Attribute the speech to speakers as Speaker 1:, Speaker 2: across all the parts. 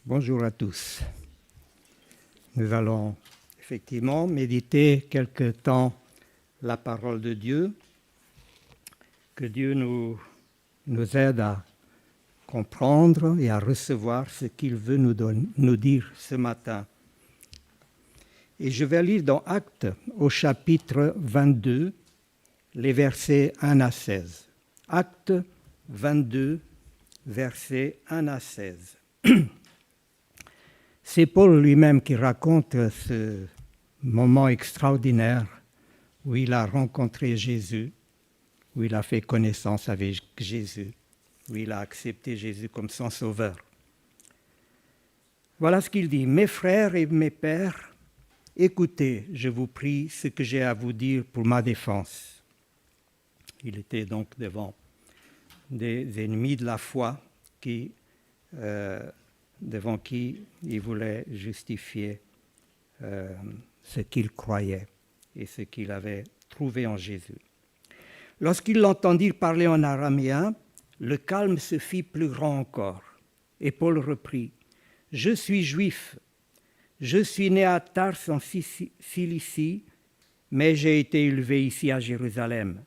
Speaker 1: Bonjour à tous. Nous allons effectivement méditer quelque temps la parole de Dieu. Que Dieu nous aide à comprendre et à recevoir ce qu'il veut nous dire ce matin. Et je vais lire dans Actes au chapitre 22, les versets 1 à 16. Actes 22, versets 1 à 16. C'est Paul lui-même qui raconte ce moment extraordinaire où il a rencontré Jésus, où il a fait connaissance avec Jésus, où il a accepté Jésus comme son sauveur. Voilà ce qu'il dit. « Mes frères et mes pères, écoutez, je vous prie, ce que j'ai à vous dire pour ma défense. » Il était donc devant des ennemis de la foi devant qui il voulait justifier ce qu'il croyait et ce qu'il avait trouvé en Jésus. Lorsqu'ils l'entendirent parler en araméen, le calme se fit plus grand encore. Et Paul reprit, « Je suis juif, je suis né à Tars en Cilicie, mais j'ai été élevé ici à Jérusalem.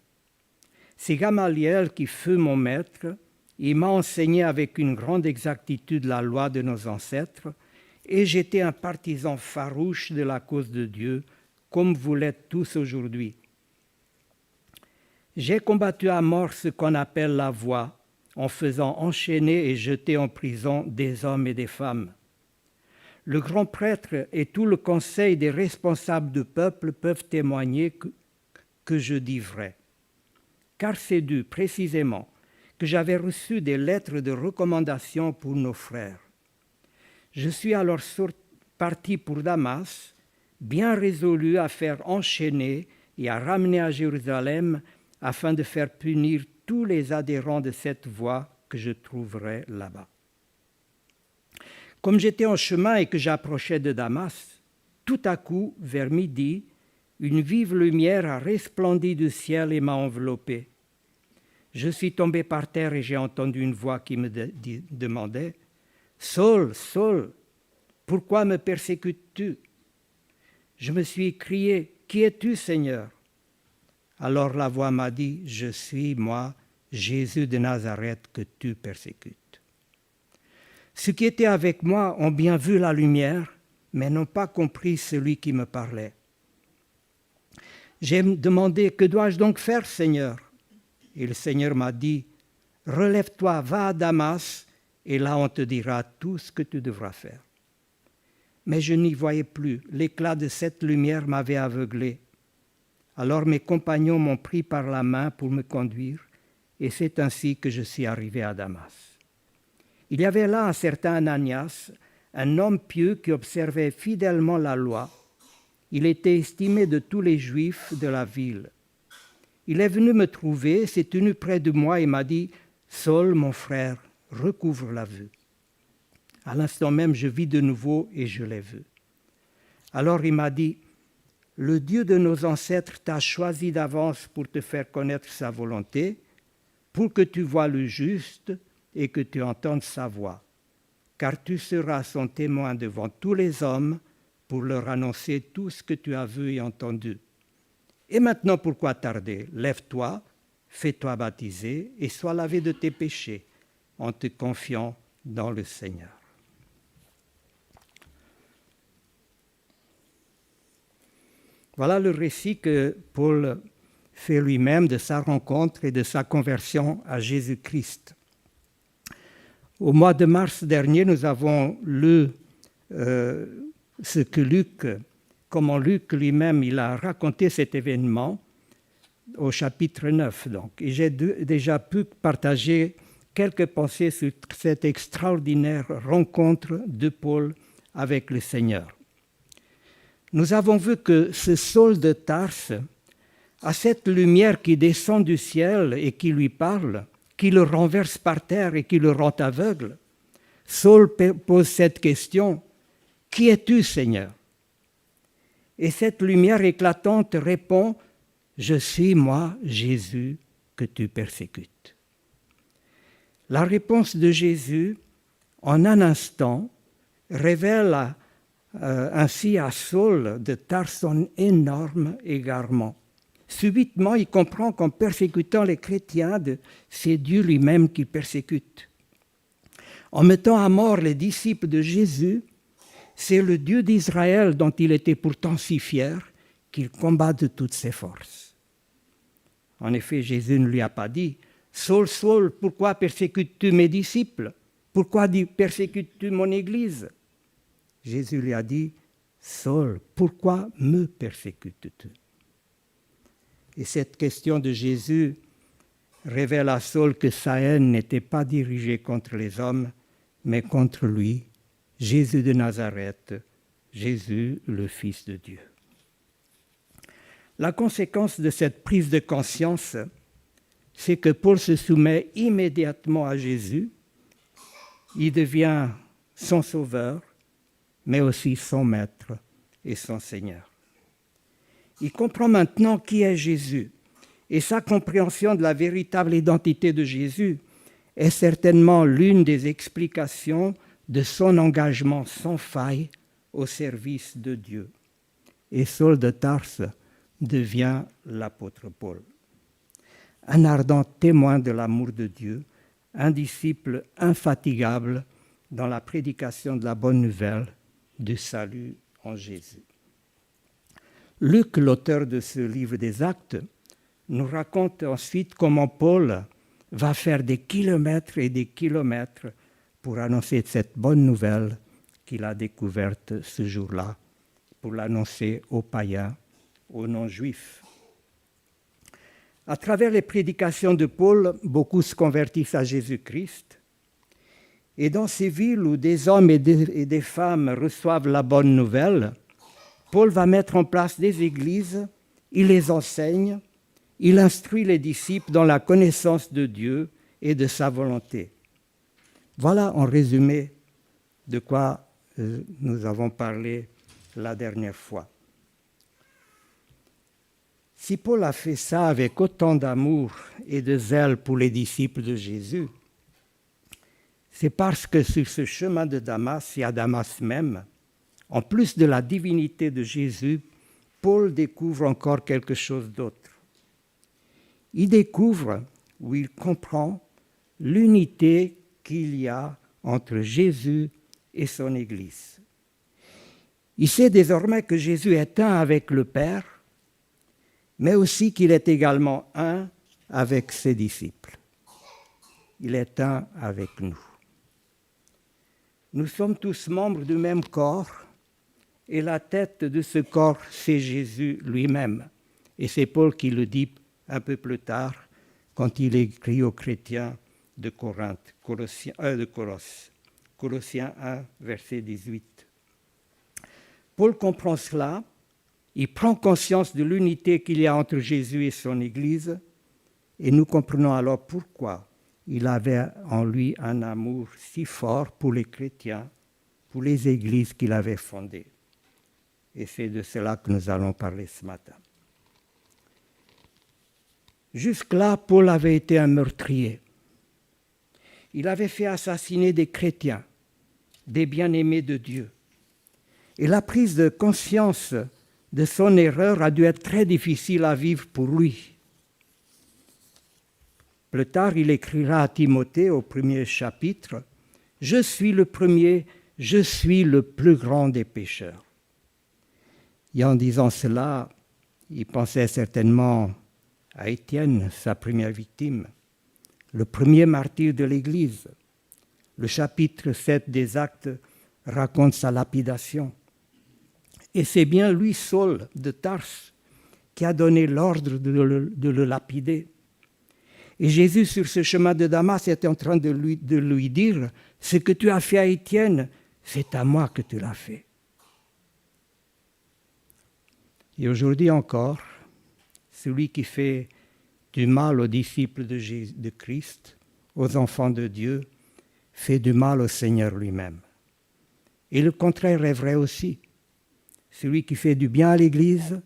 Speaker 1: C'est Gamaliel qui fut mon maître. Il m'a enseigné avec une grande exactitude la loi de nos ancêtres, et j'étais un partisan farouche de la cause de Dieu, comme vous l'êtes tous aujourd'hui. J'ai combattu à mort ce qu'on appelle la voie, en faisant enchaîner et jeter en prison des hommes et des femmes. Le grand prêtre et tout le conseil des responsables du peuple peuvent témoigner que je dis vrai. Car c'est dû précisément que j'avais reçu des lettres de recommandation pour nos frères. Je suis alors parti pour Damas, bien résolu à faire enchaîner et à ramener à Jérusalem afin de faire punir tous les adhérents de cette voie que je trouverais là-bas. Comme j'étais en chemin et que j'approchais de Damas, tout à coup, vers midi, une vive lumière a resplendi du ciel et m'a enveloppé. Je suis tombé par terre et j'ai entendu une voix qui me demandait « Saul, Saul, pourquoi me persécutes-tu » Je me suis écrié « Qui es-tu, Seigneur » Alors la voix m'a dit « Je suis, moi, Jésus de Nazareth que tu persécutes. » Ceux qui étaient avec moi ont bien vu la lumière, mais n'ont pas compris celui qui me parlait. J'ai demandé « Que dois-je donc faire, Seigneur ?» Et le Seigneur m'a dit, « Relève-toi, va à Damas, et là on te dira tout ce que tu devras faire. » Mais je n'y voyais plus. L'éclat de cette lumière m'avait aveuglé. Alors mes compagnons m'ont pris par la main pour me conduire, et c'est ainsi que je suis arrivé à Damas. Il y avait là un certain Ananias, un homme pieux qui observait fidèlement la loi. Il était estimé de tous les Juifs de la ville. Il est venu me trouver, s'est tenu près de moi et m'a dit « Saul, mon frère, recouvre la vue. » À l'instant même, je vis de nouveau et je l'ai vu. Alors il m'a dit « Le Dieu de nos ancêtres t'a choisi d'avance pour te faire connaître sa volonté, pour que tu voies le juste et que tu entendes sa voix. Car tu seras son témoin devant tous les hommes pour leur annoncer tout ce que tu as vu et entendu. Et maintenant, pourquoi tarder? Lève-toi, fais-toi baptiser et sois lavé de tes péchés en te confiant dans le Seigneur. » Voilà le récit que Paul fait lui-même de sa rencontre et de sa conversion à Jésus-Christ. Au mois de mars dernier, nous avons lu ce que comment Luc lui-même il a raconté cet événement au chapitre 9. Donc. Et j'ai déjà pu partager quelques pensées sur cette extraordinaire rencontre de Paul avec le Seigneur. Nous avons vu que ce Saul de Tarse a cette lumière qui descend du ciel et qui lui parle, qui le renverse par terre et qui le rend aveugle. Saul pose cette question, « Qui es-tu, Seigneur ?» Et cette lumière éclatante répond « Je suis moi, Jésus, que tu persécutes. » La réponse de Jésus, en un instant, révèle ainsi à Saul de Tarse son énorme égarement. Subitement, il comprend qu'en persécutant les chrétiens, c'est Dieu lui-même qu'il persécute. En mettant à mort les disciples de Jésus, c'est le Dieu d'Israël dont il était pourtant si fier qu'il combat de toutes ses forces. En effet, Jésus ne lui a pas dit « Saul, Saul, pourquoi persécutes-tu mes disciples? Pourquoi persécutes-tu mon Église ?» Jésus lui a dit « Saul, pourquoi me persécutes-tu » Et cette question de Jésus révèle à Saul que sa haine n'était pas dirigée contre les hommes, mais contre lui, Jésus de Nazareth, Jésus le Fils de Dieu. La conséquence de cette prise de conscience, c'est que Paul se soumet immédiatement à Jésus. Il devient son sauveur, mais aussi son maître et son Seigneur. Il comprend maintenant qui est Jésus, et sa compréhension de la véritable identité de Jésus est certainement l'une des explications de son engagement sans faille au service de Dieu. Et Saul de Tarse devient l'apôtre Paul. Un ardent témoin de l'amour de Dieu, un disciple infatigable dans la prédication de la bonne nouvelle du salut en Jésus. Luc, l'auteur de ce livre des Actes, nous raconte ensuite comment Paul va faire des kilomètres et des kilomètres pour annoncer cette bonne nouvelle qu'il a découverte ce jour-là, pour l'annoncer aux païens, aux non-juifs. À travers les prédications de Paul, beaucoup se convertissent à Jésus-Christ. Et dans ces villes où des hommes et des femmes reçoivent la bonne nouvelle, Paul va mettre en place des églises, il les enseigne, il instruit les disciples dans la connaissance de Dieu et de sa volonté. Voilà en résumé de quoi nous avons parlé la dernière fois. Si Paul a fait ça avec autant d'amour et de zèle pour les disciples de Jésus, c'est parce que sur ce chemin de Damas et à Damas même, en plus de la divinité de Jésus, Paul découvre encore quelque chose d'autre. Il découvre, ou il comprend, l'unité qu'il y a entre Jésus et son Église. Il sait désormais que Jésus est un avec le Père, mais aussi qu'il est également un avec ses disciples. Il est un avec nous. Nous sommes tous membres du même corps, et la tête de ce corps, c'est Jésus lui-même. Et c'est Paul qui le dit un peu plus tard, quand il écrit aux chrétiens de Corinthe, Colossiens 1, verset 18. Paul comprend cela, il prend conscience de l'unité qu'il y a entre Jésus et son Église, et nous comprenons alors pourquoi il avait en lui un amour si fort pour les chrétiens, pour les églises qu'il avait fondées. Et c'est de cela que nous allons parler ce matin. Jusque-là, Paul avait été un meurtrier. Il avait fait assassiner des chrétiens, des bien-aimés de Dieu. Et la prise de conscience de son erreur a dû être très difficile à vivre pour lui. Plus tard, il écrira à Timothée au 1er chapitre « Je suis le premier, je suis le plus grand des pécheurs ». Et en disant cela, il pensait certainement à Étienne, sa première victime, le premier martyr de l'Église. Le chapitre 7 des Actes raconte sa lapidation. Et c'est bien lui, Saul de Tarse, qui a donné l'ordre de le lapider. Et Jésus, sur ce chemin de Damas, était en train de lui dire « Ce que tu as fait à Étienne, c'est à moi que tu l'as fait. » Et aujourd'hui encore, celui qui fait du mal aux disciples de Christ, aux enfants de Dieu, fait du mal au Seigneur lui-même. Et le contraire est vrai aussi. Celui qui fait du bien à l'Église,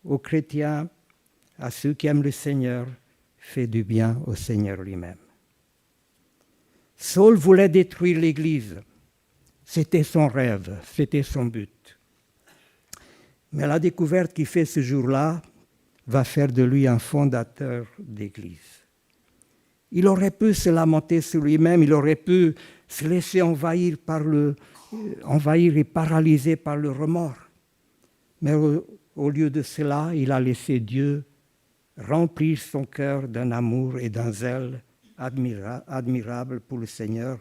Speaker 1: aux chrétiens, à ceux qui aiment le Seigneur, fait du bien au Seigneur lui-même. Saul voulait détruire l'Église. C'était son rêve, c'était son but. Mais la découverte qu'il fait ce jour-là va faire de lui un fondateur d'Église. Il aurait pu se lamenter sur lui-même, il aurait pu se laisser envahir et paralyser par le remords. Mais au lieu de cela, il a laissé Dieu remplir son cœur d'un amour et d'un zèle admirable pour le Seigneur,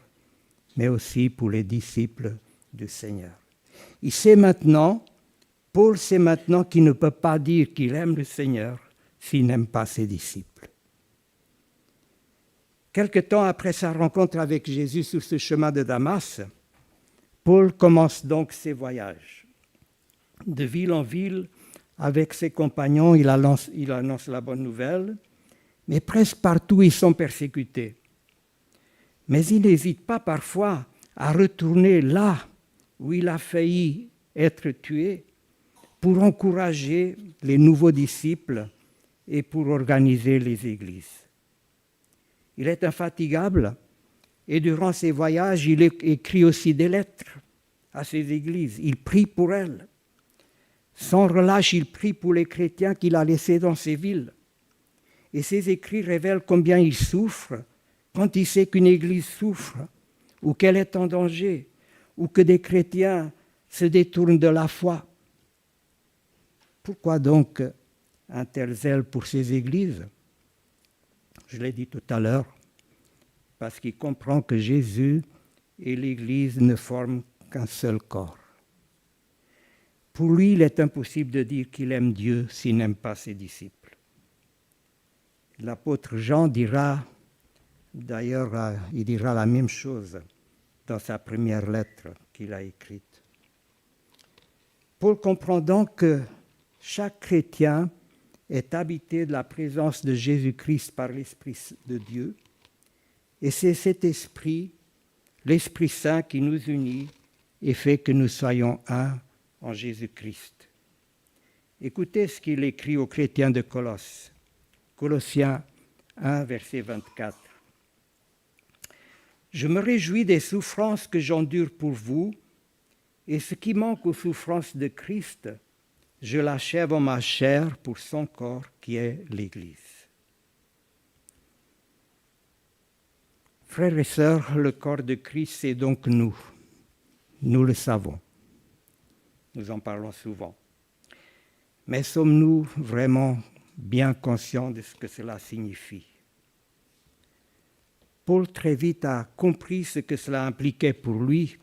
Speaker 1: mais aussi pour les disciples du Seigneur. Paul sait maintenant qu'il ne peut pas dire qu'il aime le Seigneur s'il n'aime pas ses disciples. Quelque temps après sa rencontre avec Jésus sur ce chemin de Damas, Paul commence donc ses voyages. De ville en ville, avec ses compagnons, il annonce la bonne nouvelle, mais presque partout ils sont persécutés. Mais il n'hésite pas parfois à retourner là où il a failli être tué pour encourager les nouveaux disciples et pour organiser les églises. Il est infatigable et durant ses voyages, il écrit aussi des lettres à ces églises. Il prie pour elles. Sans relâche, il prie pour les chrétiens qu'il a laissés dans ces villes. Et ses écrits révèlent combien il souffre quand il sait qu'une église souffre ou qu'elle est en danger ou que des chrétiens se détournent de la foi. Pourquoi donc un tel zèle pour ces églises ? Je l'ai dit tout à l'heure, parce qu'il comprend que Jésus et l'Église ne forment qu'un seul corps. Pour lui, il est impossible de dire qu'il aime Dieu s'il n'aime pas ses disciples. L'apôtre Jean dira, d'ailleurs, il dira la même chose dans sa première lettre qu'il a écrite. Paul comprend donc que chaque chrétien est habité de la présence de Jésus-Christ par l'Esprit de Dieu, et c'est cet Esprit, l'Esprit Saint, qui nous unit et fait que nous soyons un en Jésus-Christ. Écoutez ce qu'il écrit aux chrétiens de Colosse, Colossiens 1, verset 24. « Je me réjouis des souffrances que j'endure pour vous, et ce qui manque aux souffrances de Christ, je l'achève en ma chair pour son corps qui est l'Église. » Frères et sœurs, le corps de Christ, c'est donc nous. Nous le savons. Nous en parlons souvent. Mais sommes-nous vraiment bien conscients de ce que cela signifie ? Paul très vite a compris ce que cela impliquait pour lui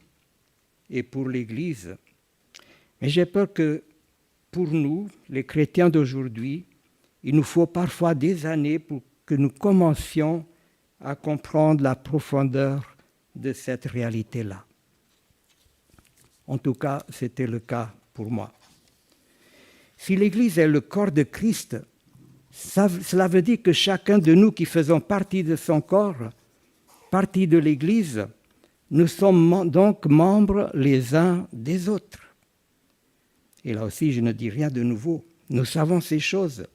Speaker 1: et pour l'Église. Mais j'ai peur que pour nous, les chrétiens d'aujourd'hui, il nous faut parfois des années pour que nous commencions à comprendre la profondeur de cette réalité-là. En tout cas, c'était le cas pour moi. Si l'Église est le corps de Christ, cela veut dire que chacun de nous qui faisons partie de son corps, partie de l'Église, nous sommes donc membres les uns des autres. Et là aussi, je ne dis rien de nouveau. Nous savons ces choses.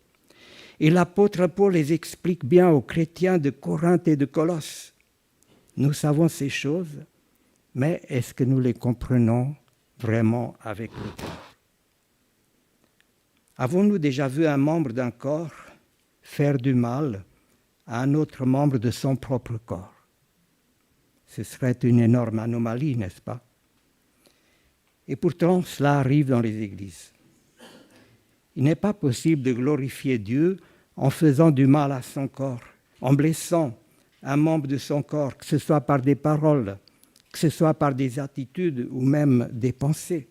Speaker 1: Et l'apôtre Paul les explique bien aux chrétiens de Corinthe et de Colosse. Nous savons ces choses, mais est-ce que nous les comprenons vraiment avec le cœur ? Avons-nous déjà vu un membre d'un corps faire du mal à un autre membre de son propre corps ? Ce serait une énorme anomalie, n'est-ce pas ? Et pourtant, cela arrive dans les églises. Il n'est pas possible de glorifier Dieu en faisant du mal à son corps, en blessant un membre de son corps, que ce soit par des paroles, que ce soit par des attitudes ou même des pensées.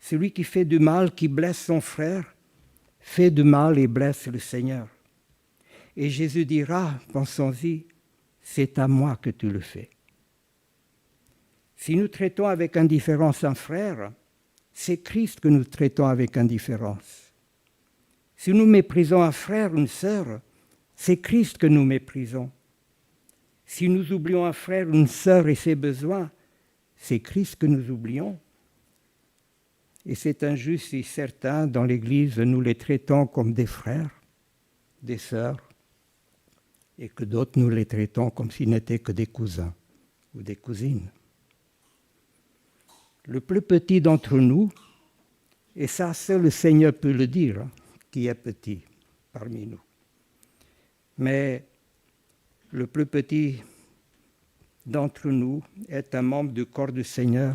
Speaker 1: Celui qui fait du mal, qui blesse son frère, fait du mal et blesse le Seigneur. Et Jésus dira, pensons-y, c'est à moi que tu le fais. Si nous traitons avec indifférence un frère, c'est Christ que nous traitons avec indifférence. Si nous méprisons un frère ou une sœur, c'est Christ que nous méprisons. Si nous oublions un frère ou une sœur et ses besoins, c'est Christ que nous oublions. Et c'est injuste si certains dans l'Église nous les traitons comme des frères, des sœurs, et que d'autres nous les traitons comme s'ils n'étaient que des cousins ou des cousines. le plus petit d'entre nous, et ça seul le Seigneur peut le dire, qui est petit parmi nous. Mais le plus petit d'entre nous est un membre du corps du Seigneur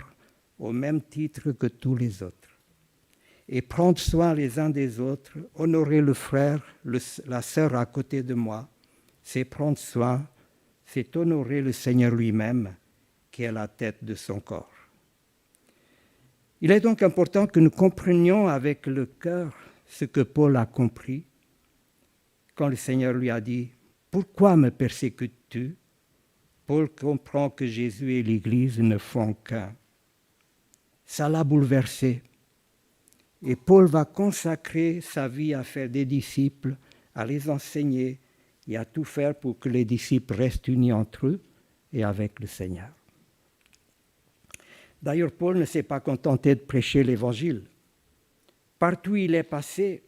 Speaker 1: au même titre que tous les autres. Et prendre soin les uns des autres, honorer le frère, la sœur à côté de moi, c'est prendre soin, c'est honorer le Seigneur lui-même, qui est la tête de son corps. Il est donc important que nous comprenions avec le cœur ce que Paul a compris quand le Seigneur lui a dit « Pourquoi me persécutes-tu » Paul comprend que Jésus et l'Église ne font qu'un. Ça l'a bouleversé. Et Paul va consacrer sa vie à faire des disciples, à les enseigner et à tout faire pour que les disciples restent unis entre eux et avec le Seigneur. D'ailleurs, Paul ne s'est pas contenté de prêcher l'Évangile. Partout où il est passé,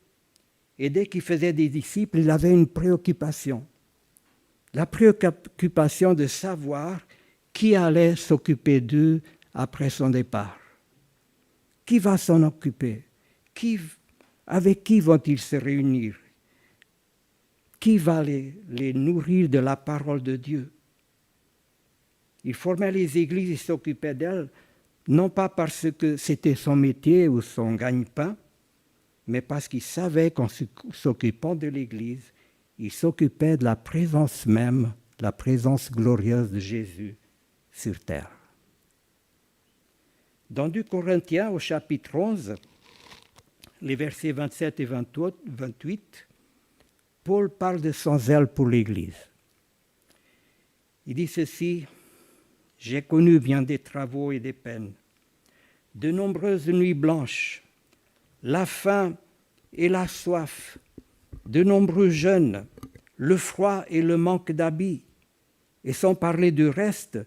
Speaker 1: et dès qu'il faisait des disciples, il avait une préoccupation. La préoccupation de savoir qui allait s'occuper d'eux après son départ. Qui va s'en occuper? Avec qui vont-ils se réunir? Qui va les nourrir de la parole de Dieu? Il formait les églises, il s'occupait d'elles, non pas parce que c'était son métier ou son gagne-pain, mais parce qu'il savait qu'en s'occupant de l'Église, il s'occupait de la présence même, la présence glorieuse de Jésus sur terre. Dans 2 Corinthiens, au chapitre 11, les versets 27 et 28, Paul parle de son zèle pour l'Église. Il dit ceci: « J'ai connu bien des travaux et des peines, de nombreuses nuits blanches, la faim et la soif, de nombreux jeûnes, le froid et le manque d'habits. Et sans parler du reste,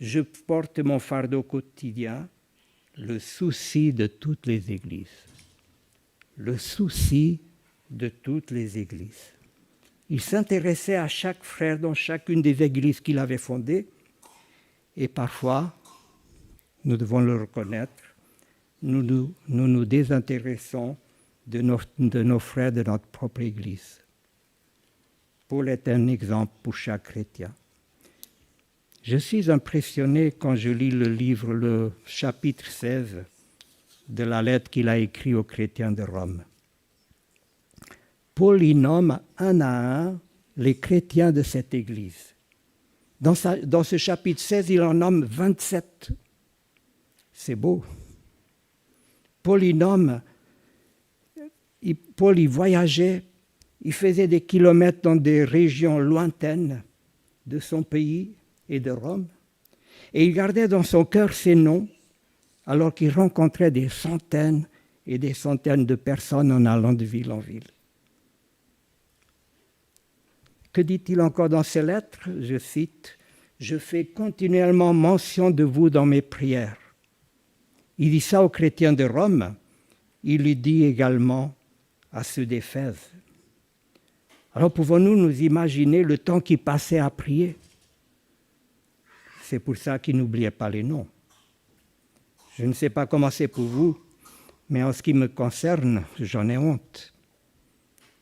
Speaker 1: je porte mon fardeau quotidien, le souci de toutes les églises. » Le souci de toutes les églises. Il s'intéressait à chaque frère dans chacune des églises qu'il avait fondées. Et parfois, nous devons le reconnaître, nous nous désintéressons de nos frères de notre propre Église. Paul est un exemple pour chaque chrétien. Je suis impressionné quand je lis le chapitre 16 de la lettre qu'il a écrite aux chrétiens de Rome. Paul y nomme un à un les chrétiens de cette Église. Dans ce chapitre 16, il en nomme 27. C'est beau. Paul y voyageait, il faisait des kilomètres dans des régions lointaines de son pays et de Rome, et il gardait dans son cœur ces noms, alors qu'il rencontrait des centaines et des centaines de personnes en allant de ville en ville. Que dit-il encore dans ses lettres? Je cite, « Je fais continuellement mention de vous dans mes prières. » Il dit ça aux chrétiens de Rome, il le dit également à ceux d'Éphèse. Alors pouvons-nous nous imaginer le temps qu'il passait à prier? C'est pour ça qu'il n'oubliait pas les noms. Je ne sais pas comment c'est pour vous, mais en ce qui me concerne, j'en ai honte.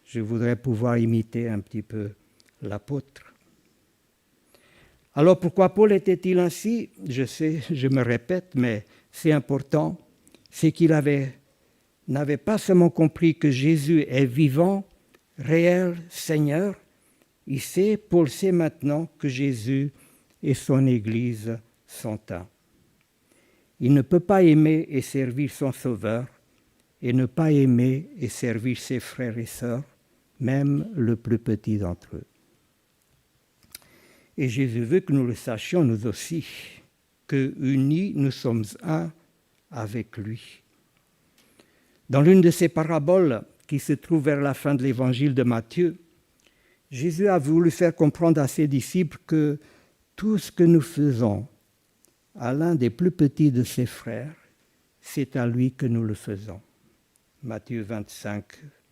Speaker 1: Je voudrais pouvoir imiter un petit peu l'apôtre. Alors pourquoi Paul était-il ainsi? Je sais, je me répète, mais c'est important. C'est qu'il n'avait pas seulement compris que Jésus est vivant, réel, Seigneur. Paul sait maintenant que Jésus et son Église sont un. Il ne peut pas aimer et servir son Sauveur et ne pas aimer et servir ses frères et sœurs, même le plus petit d'entre eux. Et Jésus veut que nous le sachions nous aussi, que unis nous sommes un avec lui. Dans l'une de ces paraboles qui se trouve vers la fin de l'évangile de Matthieu, Jésus a voulu faire comprendre à ses disciples que tout ce que nous faisons à l'un des plus petits de ses frères, c'est à lui que nous le faisons. Matthieu 25,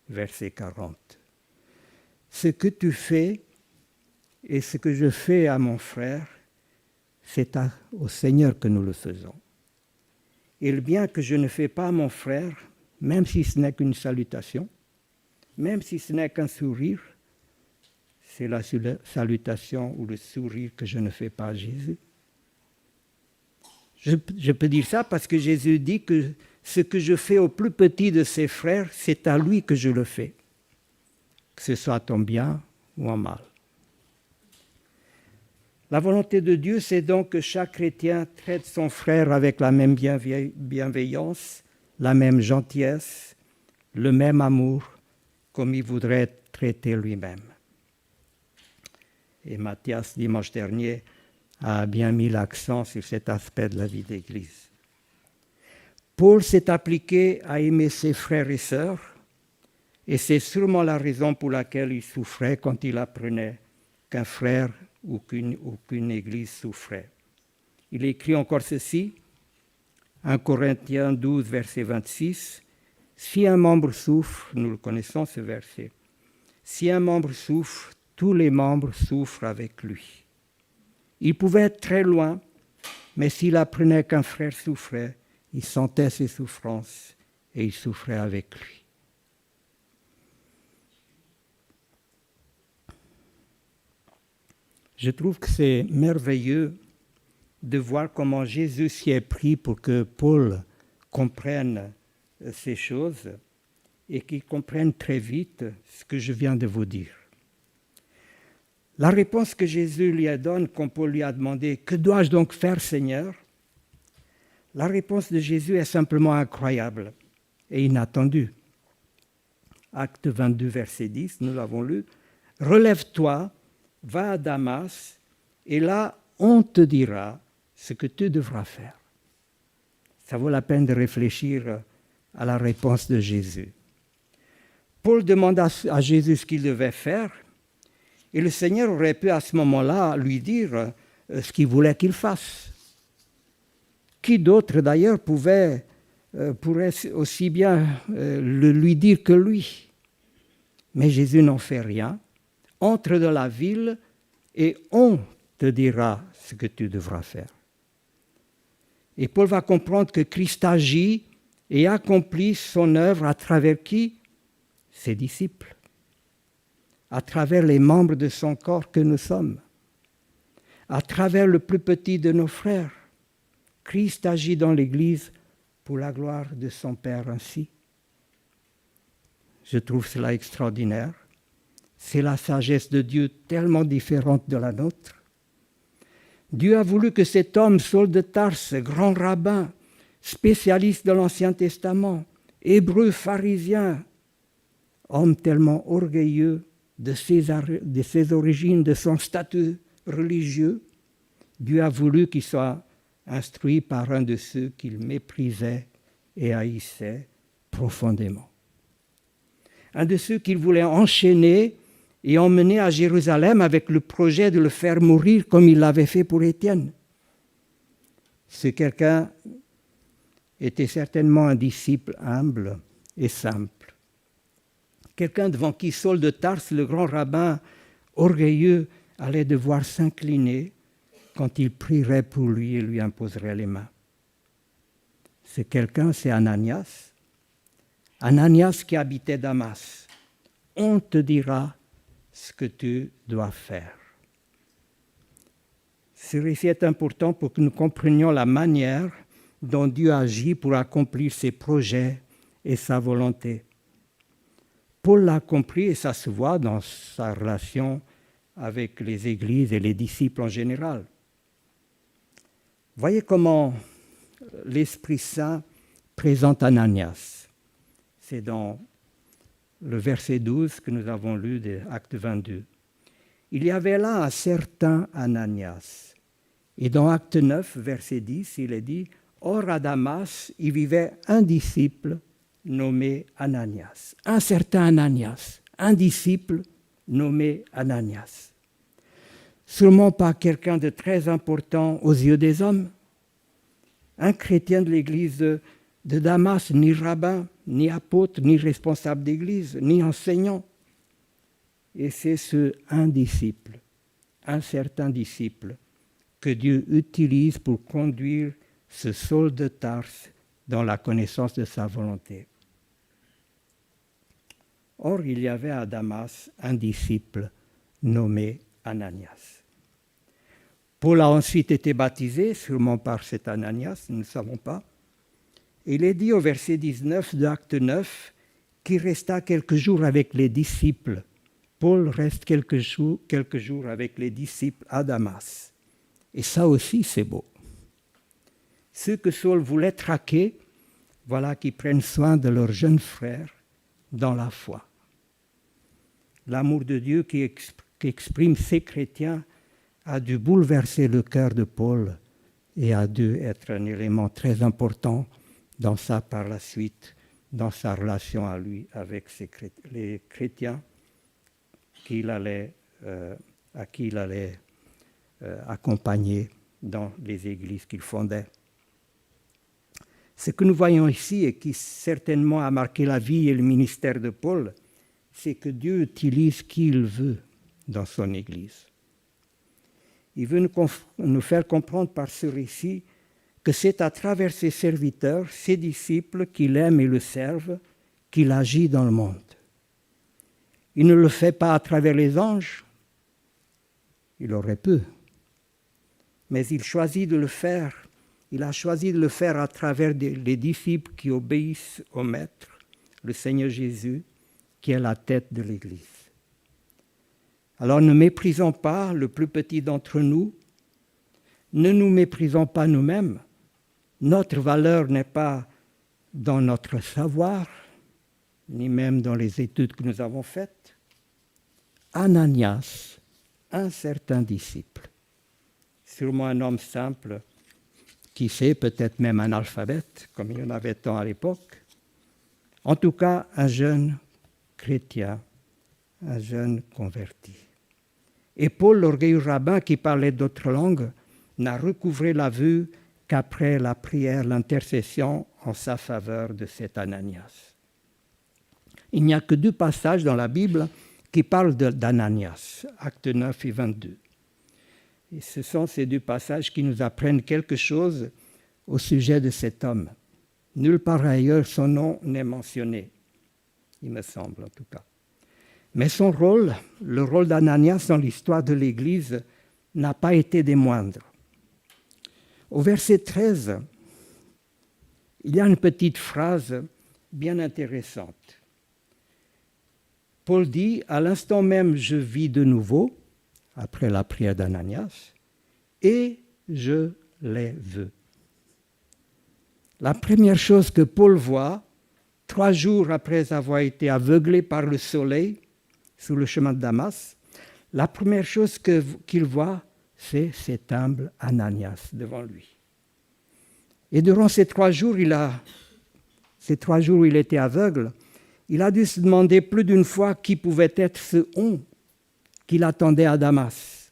Speaker 1: verset 40. Ce que tu fais et ce que je fais à mon frère, c'est au Seigneur que nous le faisons. et le bien que je ne fais pas à mon frère, même si ce n'est qu'une salutation, même si ce n'est qu'un sourire, c'est la salutation ou le sourire que je ne fais pas à Jésus. Je peux dire ça parce que Jésus dit que ce que je fais au plus petit de ses frères, c'est à lui que je le fais, que ce soit en bien ou en mal. La volonté de Dieu, c'est donc que chaque chrétien traite son frère avec la même bienveillance, la même gentillesse, le même amour, comme il voudrait être traité lui-même. Et Mathias, dimanche dernier, a bien mis l'accent sur cet aspect de la vie d'Église. Paul s'est appliqué à aimer ses frères et sœurs, et c'est sûrement la raison pour laquelle il souffrait quand il apprenait qu'un frère ou qu'une église souffrait. Il écrit encore ceci, 1 Corinthiens 12, verset 26, « Si un membre souffre, nous le connaissons ce verset, si un membre souffre, tous les membres souffrent avec lui. » Il pouvait être très loin, mais s'il apprenait qu'un frère souffrait, il sentait ses souffrances et il souffrait avec lui. Je trouve que c'est merveilleux de voir comment Jésus s'y est pris pour que Paul comprenne ces choses et qu'il comprenne très vite ce que je viens de vous dire. La réponse que Jésus lui donne quand Paul lui a demandé « Que dois-je donc faire, Seigneur ?» La réponse de Jésus est simplement incroyable et inattendue. Acte 22, verset 10, nous l'avons lu. « Relève-toi, va à Damas, et là, on te dira ce que tu devras faire. » Ça vaut la peine de réfléchir à la réponse de Jésus. Paul demande à Jésus ce qu'il devait faire, et le Seigneur aurait pu à ce moment-là lui dire ce qu'il voulait qu'il fasse. Qui d'autre d'ailleurs pourrait aussi bien le lui dire que lui? Mais Jésus n'en fait rien. Entre dans la ville et on te dira ce que tu devras faire. Et Paul va comprendre que Christ agit et accomplit son œuvre à travers qui? Ses disciples. À travers les membres de son corps que nous sommes. À travers le plus petit de nos frères. Christ agit dans l'Église pour la gloire de son Père ainsi. Je trouve cela extraordinaire. C'est la sagesse de Dieu tellement différente de la nôtre. Dieu a voulu que cet homme, Saul de Tarse, grand rabbin, spécialiste de l'Ancien Testament, hébreu pharisien, homme tellement orgueilleux de ses origines, de son statut religieux, Dieu a voulu qu'il soit instruit par un de ceux qu'il méprisait et haïssait profondément. Un de ceux qu'il voulait enchaîner et emmener à Jérusalem avec le projet de le faire mourir comme il l'avait fait pour Étienne. Ce quelqu'un était certainement un disciple humble et simple. Quelqu'un devant qui Saul de Tarse, le grand rabbin orgueilleux, allait devoir s'incliner quand il prierait pour lui et lui imposerait les mains. Ce quelqu'un, c'est Ananias. Ananias qui habitait Damas. On te dira ce que tu dois faire. Ce récit est important pour que nous comprenions la manière dont Dieu agit pour accomplir ses projets et sa volonté. Paul l'a compris et ça se voit dans sa relation avec les églises et les disciples en général. Voyez comment l'Esprit Saint présente Ananias. C'est dans le verset 12 que nous avons lu de Acte 22. Il y avait là un certain Ananias. Et dans Acte 9, verset 10, il est dit « Or à Damas, il vivait un disciple nommé Ananias. » Un certain Ananias, un disciple nommé Ananias. Sûrement pas quelqu'un de très important aux yeux des hommes. Un chrétien de l'église de Damas, ni rabbin, ni apôtre, ni responsable d'église, ni enseignant. Et c'est ce un disciple, un certain disciple, que Dieu utilise pour conduire ce Saul de Tarse dans la connaissance de sa volonté. Or, il y avait à Damas un disciple nommé Ananias. Paul a ensuite été baptisé, sûrement par cet Ananias, nous ne savons pas. Et il est dit au verset 19 de Acte 9 qu'il resta quelques jours avec les disciples. Paul reste quelques jours avec les disciples à Damas. Et ça aussi, c'est beau. Ceux que Saul voulait traquer, voilà qui prennent soin de leurs jeunes frères dans la foi. L'amour de Dieu qui exprime ces chrétiens a dû bouleverser le cœur de Paul et a dû être un élément très important par la suite, dans sa relation à lui avec les chrétiens à qui il allait accompagner dans les églises qu'il fondait. Ce que nous voyons ici et qui certainement a marqué la vie et le ministère de Paul, c'est que Dieu utilise qui il veut dans son Église. Il veut nous faire comprendre par ce récit que c'est à travers ses serviteurs, ses disciples, qu'il aime et le servent, qu'il agit dans le monde. Il ne le fait pas à travers les anges, il aurait pu, mais il choisit de le faire. Il a choisi de le faire à travers les disciples qui obéissent au Maître, le Seigneur Jésus, qui est la tête de l'Église. Alors ne méprisons pas le plus petit d'entre nous, ne nous méprisons pas nous-mêmes. Notre valeur n'est pas dans notre savoir, ni même dans les études que nous avons faites. Ananias, un certain disciple, sûrement un homme simple, qui sait, peut-être même analphabète, comme il y en avait tant à l'époque. En tout cas, un jeune chrétien, un jeune converti. Et Paul, l'orgueilleux rabbin qui parlait d'autres langues, n'a recouvré la vue qu'après la prière, l'intercession en sa faveur de cet Ananias. Il n'y a que 2 passages dans la Bible qui parlent d'Ananias, Actes 9 et 22. Et ce sont ces 2 passages qui nous apprennent quelque chose au sujet de cet homme. Nulle part ailleurs son nom n'est mentionné, il me semble en tout cas. Mais son rôle, le rôle d'Ananias dans l'histoire de l'Église, n'a pas été des moindres. Au verset 13, il y a une petite phrase bien intéressante. Paul dit « À l'instant même, je vis de nouveau », après la prière d'Ananias, « et je les veux ». La première chose que Paul voit, 3 jours après avoir été aveuglé par le soleil sur le chemin de Damas, la première chose qu'il voit, c'est cet humble Ananias devant lui. Et durant ces 3 jours, où il était aveugle, il a dû se demander plus d'une fois qui pouvait être ce « on » qu'il attendait à Damas.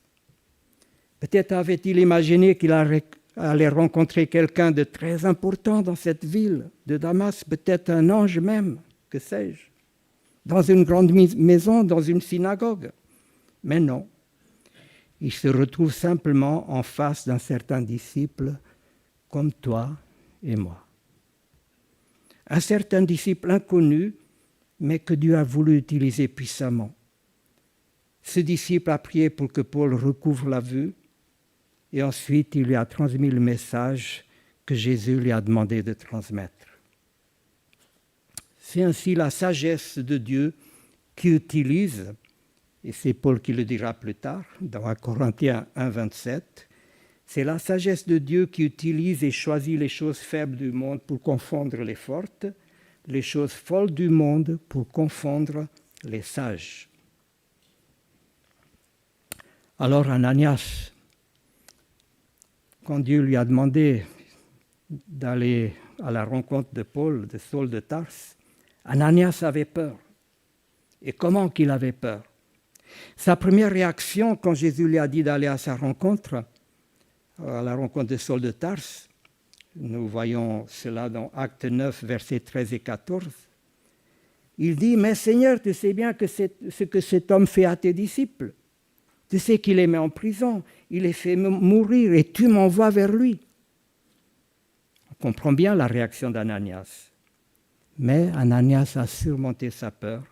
Speaker 1: Peut-être avait-il imaginé qu'il allait rencontrer quelqu'un de très important dans cette ville de Damas, peut-être un ange même, que sais-je, dans une grande maison, dans une synagogue. Mais non, il se retrouve simplement en face d'un certain disciple comme toi et moi. Un certain disciple inconnu, mais que Dieu a voulu utiliser puissamment. Ce disciple a prié pour que Paul recouvre la vue et ensuite il lui a transmis le message que Jésus lui a demandé de transmettre. C'est ainsi la sagesse de Dieu qui utilise, et c'est Paul qui le dira plus tard, dans 1 Corinthiens 1, 27, c'est la sagesse de Dieu qui utilise et choisit les choses faibles du monde pour confondre les fortes, les choses folles du monde pour confondre les sages. Alors Ananias, quand Dieu lui a demandé d'aller à la rencontre de Paul, de Saul de Tarse, Ananias avait peur. Et comment qu'il avait peur? Sa première réaction quand Jésus lui a dit d'aller à sa rencontre, à la rencontre de Saul de Tarse, nous voyons cela dans Acte 9, versets 13 et 14, il dit « Mais Seigneur, tu sais bien que c'est ce que cet homme fait à tes disciples. Tu sais qu'il les met en prison, il les fait mourir et tu m'envoies vers lui. » comprend bien la réaction d'Ananias. Mais Ananias a surmonté sa peur.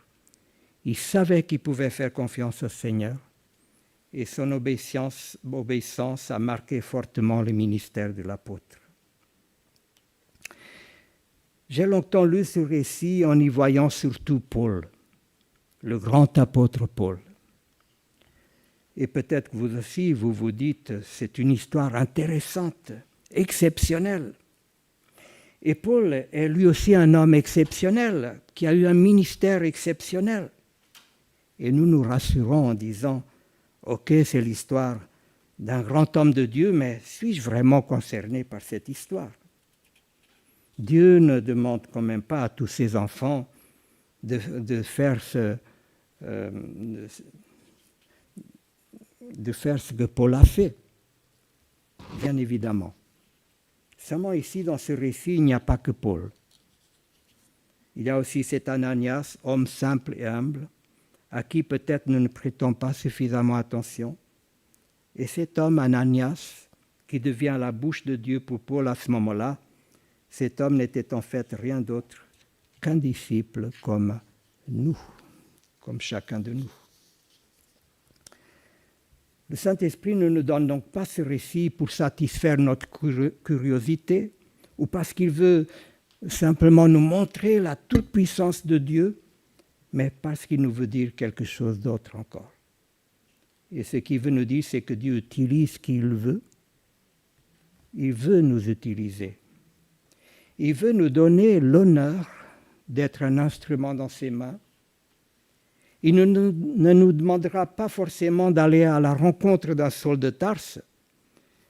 Speaker 1: Il savait qu'il pouvait faire confiance au Seigneur et son obéissance a marqué fortement le ministère de l'apôtre. J'ai longtemps lu ce récit en y voyant surtout Paul, le grand apôtre Paul. Et peut-être que vous aussi, vous vous dites, c'est une histoire intéressante, exceptionnelle. Et Paul est lui aussi un homme exceptionnel, qui a eu un ministère exceptionnel. Et nous nous rassurons en disant, ok, c'est l'histoire d'un grand homme de Dieu, mais suis-je vraiment concerné par cette histoire? Dieu ne demande quand même pas à tous ses enfants de faire ce que Paul a fait, bien évidemment. Seulement ici, dans ce récit, il n'y a pas que Paul. Il y a aussi cet Ananias, homme simple et humble, à qui peut-être nous ne prêtons pas suffisamment attention. Et cet homme, Ananias, qui devient la bouche de Dieu pour Paul à ce moment-là, cet homme n'était en fait rien d'autre qu'un disciple comme nous, comme chacun de nous. Le Saint-Esprit ne nous donne donc pas ce récit pour satisfaire notre curiosité ou parce qu'il veut simplement nous montrer la toute-puissance de Dieu, mais parce qu'il nous veut dire quelque chose d'autre encore. Et ce qu'il veut nous dire, c'est que Dieu utilise qui il veut. Il veut nous utiliser. Il veut nous donner l'honneur d'être un instrument dans ses mains. Il ne nous demandera pas forcément d'aller à la rencontre d'un Saul de Tarse,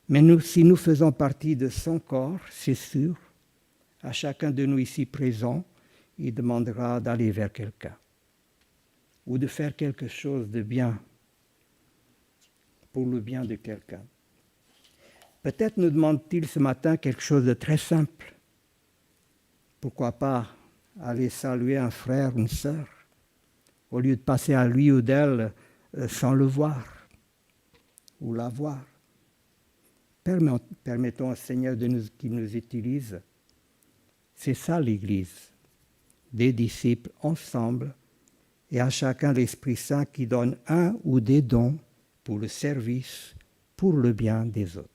Speaker 1: mais si nous faisons partie de son corps, c'est sûr, à chacun de nous ici présents, il demandera d'aller vers quelqu'un ou de faire quelque chose de bien pour le bien de quelqu'un. Peut-être nous demande-t-il ce matin quelque chose de très simple. Pourquoi pas aller saluer un frère, une sœur, au lieu de passer à lui ou d'elle sans le voir ou la voir. Permettons au Seigneur qu'il nous utilise. C'est ça l'Église, des disciples ensemble et à chacun l'Esprit Saint qui donne un ou des dons pour le service, pour le bien des autres.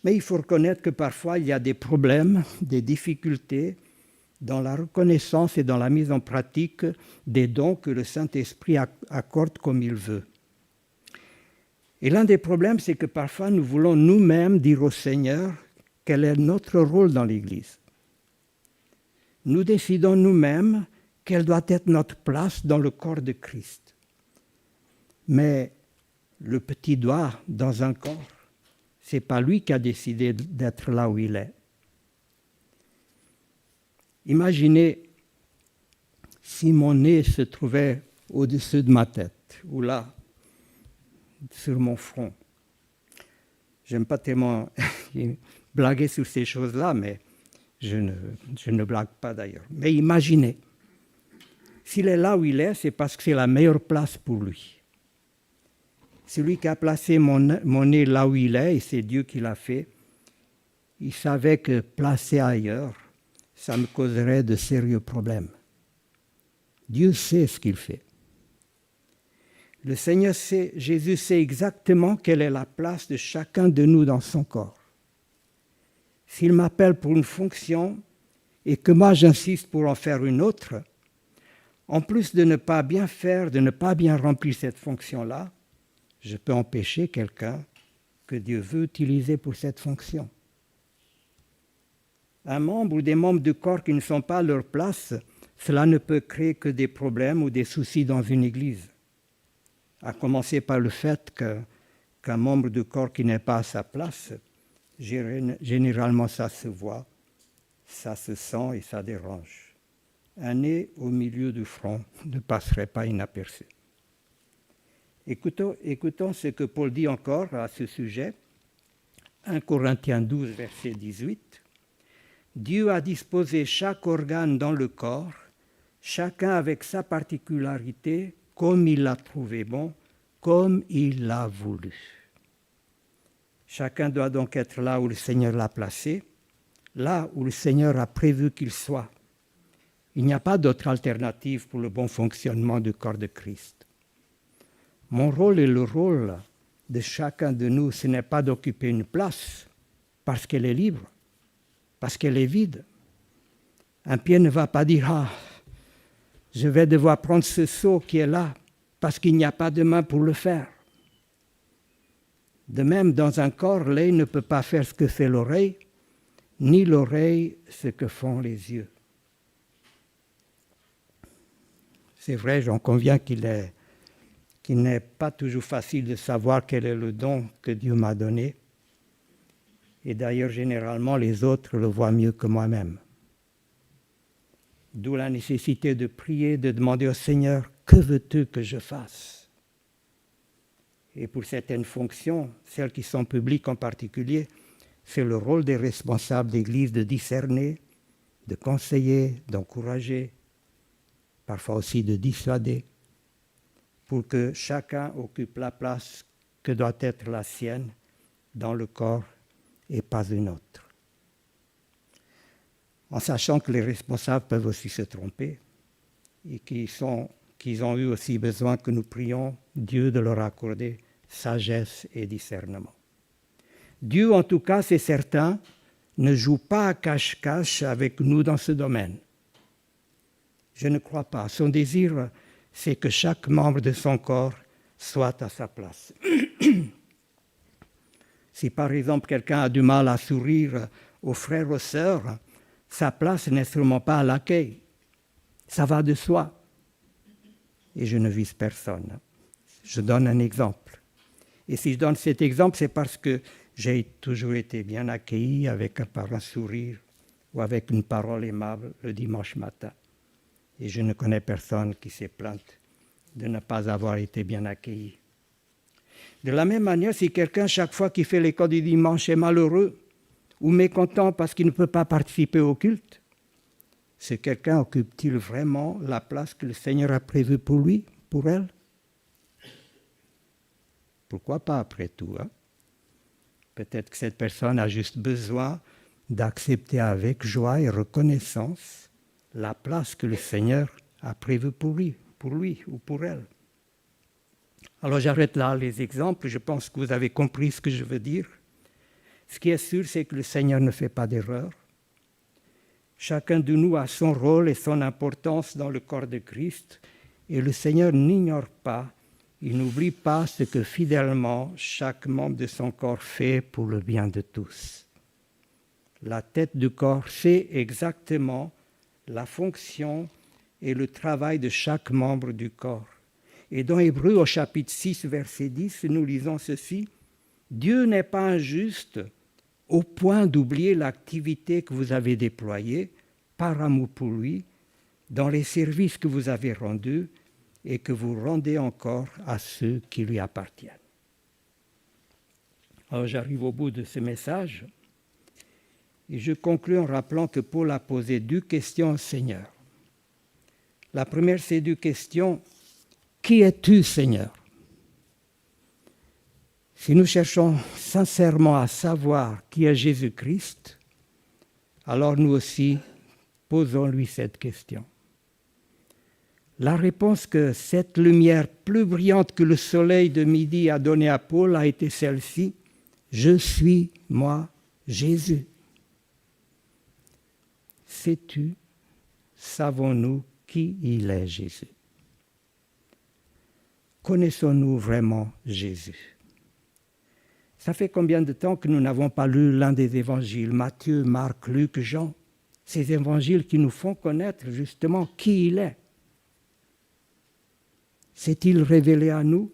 Speaker 1: Mais il faut reconnaître que parfois il y a des problèmes, des difficultés dans la reconnaissance et dans la mise en pratique des dons que le Saint-Esprit accorde comme il veut. Et l'un des problèmes, c'est que parfois nous voulons nous-mêmes dire au Seigneur quel est notre rôle dans l'Église. Nous décidons nous-mêmes quelle doit être notre place dans le corps de Christ. Mais le petit doigt dans un corps, ce n'est pas lui qui a décidé d'être là où il est. Imaginez si mon nez se trouvait au-dessus de ma tête, ou là, sur mon front. J'aime pas tellement blaguer sur ces choses-là, mais je ne blague pas d'ailleurs. Mais imaginez, s'il est là où il est, c'est parce que c'est la meilleure place pour lui. Celui qui a placé mon nez là où il est, et c'est Dieu qui l'a fait, il savait que placé ailleurs, ça me causerait de sérieux problèmes. Dieu sait ce qu'il fait. Le Seigneur sait, Jésus sait exactement quelle est la place de chacun de nous dans son corps. S'il m'appelle pour une fonction et que moi j'insiste pour en faire une autre, en plus de ne pas bien faire, de ne pas bien remplir cette fonction-là, je peux empêcher quelqu'un que Dieu veut utiliser pour cette fonction. Un membre ou des membres du corps qui ne sont pas à leur place, cela ne peut créer que des problèmes ou des soucis dans une église. À commencer par le fait qu'un membre du corps qui n'est pas à sa place, généralement ça se voit, ça se sent et ça dérange. Un nez au milieu du front ne passerait pas inaperçu. Écoutons ce que Paul dit encore à ce sujet. 1 Corinthiens 12, verset 18. Dieu a disposé chaque organe dans le corps, chacun avec sa particularité, comme il l'a trouvé bon, comme il l'a voulu. Chacun doit donc être là où le Seigneur l'a placé, là où le Seigneur a prévu qu'il soit. Il n'y a pas d'autre alternative pour le bon fonctionnement du corps de Christ. Mon rôle et le rôle de chacun de nous, ce n'est pas d'occuper une place parce qu'elle est libre, parce qu'elle est vide. Un pied ne va pas dire « Ah, je vais devoir prendre ce seau qui est là parce qu'il n'y a pas de main pour le faire ». De même, dans un corps, l'œil ne peut pas faire ce que fait l'oreille, ni l'oreille ce que font les yeux. C'est vrai, j'en conviens qu'il n'est pas toujours facile de savoir quel est le don que Dieu m'a donné. Et d'ailleurs, généralement, les autres le voient mieux que moi-même. D'où la nécessité de prier, de demander au Seigneur, que veux-tu que je fasse ? Et pour certaines fonctions, celles qui sont publiques en particulier, c'est le rôle des responsables d'Église de discerner, de conseiller, d'encourager, parfois aussi de dissuader, pour que chacun occupe la place que doit être la sienne dans le corps et pas une autre. En sachant que les responsables peuvent aussi se tromper et qu'ils ont eu aussi besoin que nous prions Dieu de leur accorder sagesse et discernement. Dieu, en tout cas, c'est certain, ne joue pas à cache-cache avec nous dans ce domaine. Je ne crois pas. Son désir, c'est que chaque membre de son corps soit à sa place. Si par exemple quelqu'un a du mal à sourire aux frères, aux sœurs, sa place n'est sûrement pas à l'accueil. Ça va de soi. Et je ne vise personne. Je donne un exemple. Et si je donne cet exemple, c'est parce que j'ai toujours été bien accueilli par un sourire ou avec une parole aimable le dimanche matin. Et je ne connais personne qui s'est plainte de ne pas avoir été bien accueilli. De la même manière, si quelqu'un, chaque fois qu'il fait l'école du dimanche, est malheureux ou mécontent parce qu'il ne peut pas participer au culte, ce quelqu'un occupe-t-il vraiment la place que le Seigneur a prévue pour lui, pour elle ? Pourquoi pas après tout, hein ? Peut-être que cette personne a juste besoin d'accepter avec joie et reconnaissance la place que le Seigneur a prévue pour lui ou pour elle. Alors j'arrête là les exemples, je pense que vous avez compris ce que je veux dire. Ce qui est sûr, c'est que le Seigneur ne fait pas d'erreur. Chacun de nous a son rôle et son importance dans le corps de Christ, et le Seigneur n'ignore pas, il n'oublie pas ce que fidèlement chaque membre de son corps fait pour le bien de tous. La tête du corps sait exactement la fonction et le travail de chaque membre du corps. Et dans Hébreux, au chapitre 6, verset 10, nous lisons ceci. « Dieu n'est pas injuste au point d'oublier l'activité que vous avez déployée par amour pour lui dans les services que vous avez rendus et que vous rendez encore à ceux qui lui appartiennent. » Alors j'arrive au bout de ce message et je conclus en rappelant que Paul a posé 2 questions au Seigneur. La première, c'est 2 questions. Qui es-tu, Seigneur ? Si nous cherchons sincèrement à savoir qui est Jésus-Christ, alors nous aussi posons-lui cette question. La réponse que cette lumière plus brillante que le soleil de midi a donnée à Paul a été celle-ci. Je suis, moi, Jésus. Sais-tu, savons-nous qui il est, Jésus ? Connaissons-nous vraiment Jésus ? Ça fait combien de temps que nous n'avons pas lu l'un des évangiles, Matthieu, Marc, Luc, Jean, ces évangiles qui nous font connaître justement qui il est. S'est-il révélé à nous ?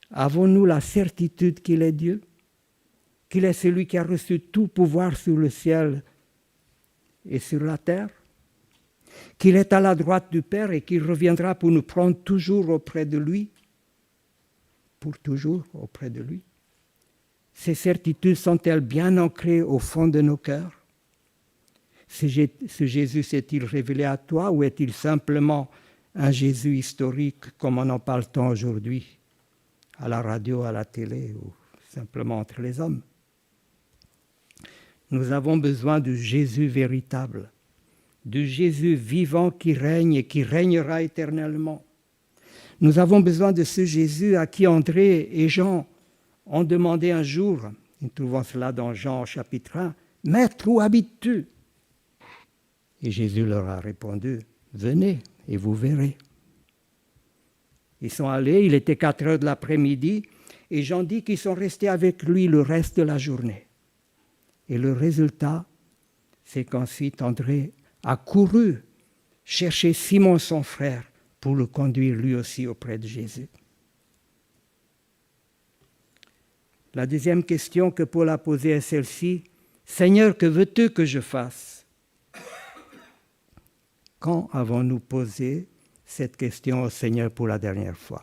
Speaker 1: Avons-nous la certitude qu'il est Dieu ? Qu'il est celui qui a reçu tout pouvoir sur le ciel et sur la terre ? Qu'il est à la droite du Père et qu'il reviendra pour nous prendre toujours auprès de lui ? Pour toujours auprès de lui ? Ces certitudes sont-elles bien ancrées au fond de nos cœurs ? Ce Jésus s'est-il révélé à toi ou est-il simplement un Jésus historique comme on en parle tant aujourd'hui, à la radio, à la télé ou simplement entre les hommes. Nous avons besoin de Jésus véritable, de Jésus vivant qui règne et qui régnera éternellement. Nous avons besoin de ce Jésus à qui André et Jean ont demandé un jour, nous trouvons cela dans Jean chapitre 1, « Maître, où habites-tu » Et Jésus leur a répondu, « Venez et vous verrez. » Ils sont allés, il était 4 heures de l'après-midi, et Jean dit qu'ils sont restés avec lui le reste de la journée. Et le résultat, c'est qu'ensuite André a couru chercher Simon, son frère, pour le conduire lui aussi auprès de Jésus. La deuxième question que Paul a posée est celle-ci. « Seigneur, que veux-tu que je fasse ?» Quand avons-nous posé cette question au Seigneur pour la dernière fois?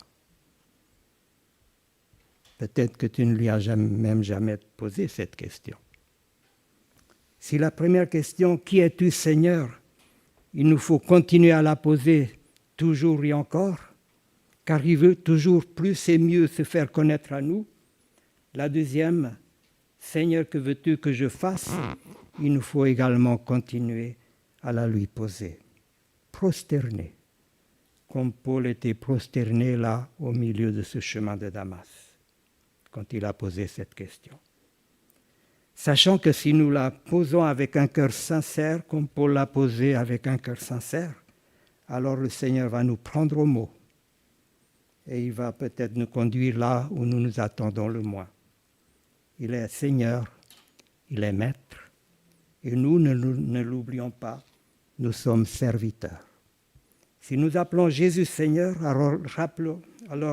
Speaker 1: Peut-être que tu ne lui as même jamais posé cette question. Si la première question, « Qui es-tu, Seigneur ?» il nous faut continuer à la poser toujours et encore, car il veut toujours plus et mieux se faire connaître à nous. La deuxième, « Seigneur, que veux-tu que je fasse ?» il nous faut également continuer à la lui poser. Prosterné, comme Paul était prosterné là au milieu de ce chemin de Damas, quand il a posé cette question. Sachant que si nous la posons avec un cœur sincère, comme Paul l'a posé avec un cœur sincère, alors le Seigneur va nous prendre au mot et il va peut-être nous conduire là où nous nous attendons le moins. Il est Seigneur, il est Maître, et nous ne l'oublions pas, nous sommes serviteurs. Si nous appelons Jésus Seigneur, alors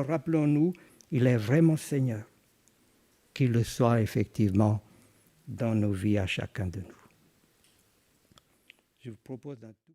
Speaker 1: rappelons-nous, il est vraiment Seigneur, qu'il le soit effectivement dans nos vies à chacun de nous. Je vous propose d'un tout